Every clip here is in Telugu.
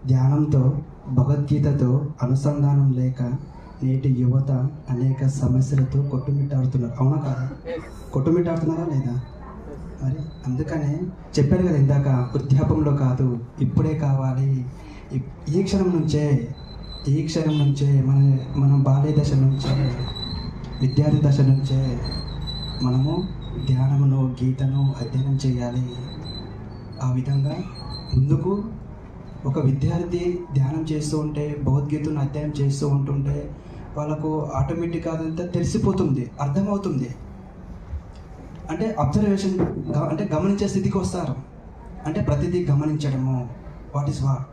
ధ్యానంతో భగవద్గీతతో అనుసంధానం లేక నేటి యువత అనేక సమస్యలతో కొట్టుమిట్టాడుతున్నారు. అవునా కాదా? కొట్టుమిట్టాడుతున్నారా లేదా? మరి అందుకనే చెప్పారు కదా ఇందాక, వృద్ధాపంలో కాదు, ఇప్పుడే కావాలి. ఈ క్షణం నుంచే మనం బాల్య దశ నుంచే, విద్యార్థి దశ నుంచే మనము ధ్యానమును, గీతను అధ్యయనం చేయాలి. ఆ విధంగా ముందుకు ఒక విద్యార్థి ధ్యానం చేస్తూ ఉంటే, భగవద్గీతను అధ్యయనం చేస్తూ ఉంటుంటే వాళ్ళకు ఆటోమేటిక్గా అదంతా తెలిసిపోతుంది, అర్థమవుతుంది. అంటే అబ్జర్వేషన్, అంటే గమనించే స్థితికి వస్తారు. అంటే ప్రతిదీ గమనించడము, వాట్ ఈస్ వాట్,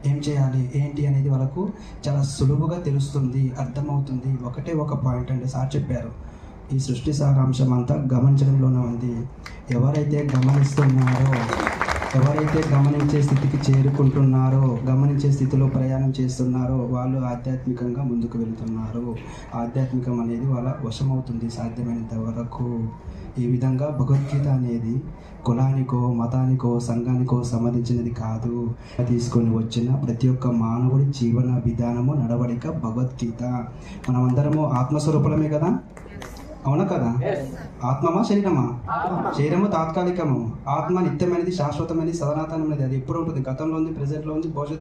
ఏం చేయాలి ఏంటి అనేది వాళ్ళకు చాలా సులువుగా తెలుస్తుంది, అర్థమవుతుంది. ఒకటే ఒక పాయింట్ అంటే సార్ చెప్పారు, ఈ సృష్టి సారాంశం అంతా గమనించడంలోనే ఉంది. ఎవరైతే గమనిస్తున్నారో, ఎవరైతే గమనించే స్థితికి చేరుకుంటున్నారో, గమనించే స్థితిలో ప్రయాణం చేస్తున్నారో వాళ్ళు ఆధ్యాత్మికంగా ముందుకు వెళ్తున్నారు. ఆధ్యాత్మికం అనేది వాళ్ళ వశమవుతుంది సాధ్యమైనంత వరకు. ఈ విధంగా భగవద్గీత అనేది కులానికో, మతానికో, సంఘానికో సంబంధించినది కాదు. తీసుకొని వచ్చిన ప్రతి ఒక్క మానవుడి జీవన విధానము, నడవడిక భగవద్గీత. మనమందరము ఆత్మస్వరూపులమే కదా? అవునా కదా? ఆత్మమా శరీరమా? శరీరము తాత్కాలికము, ఆత్మ నిత్యమైనది, శాశ్వతమైనది, సనాతనమైనది. అది ఎప్పుడు ఉంటుంది? గతంలో ఉంది, ప్రెజెంట్లో ఉంది, భవిష్యత్తు